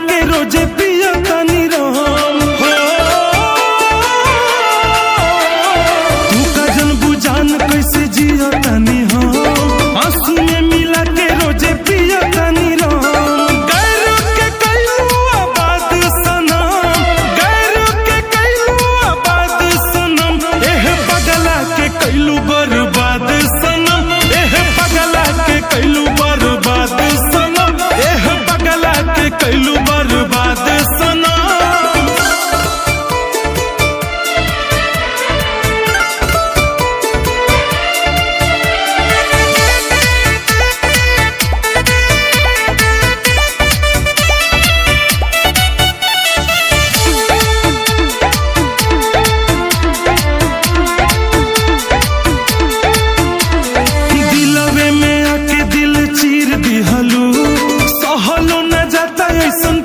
के रोजे पिया तानी राम हो। तू का जन बुझान कैसे जिया तानी हम, आंसू में मिला के रोजे पिया तानी राम। गैर के कैलू आबाद सनम, गैर के कैलू आबाद सनम, एह पगला के कैलू बर्बाद सनम, एह पगला के कैलू बर्बाद सनम, एह पगला के कैलू बर्बाद सनम। दिलवे में आके दिल चीर दिहलू, सहलो न जाता ऐसन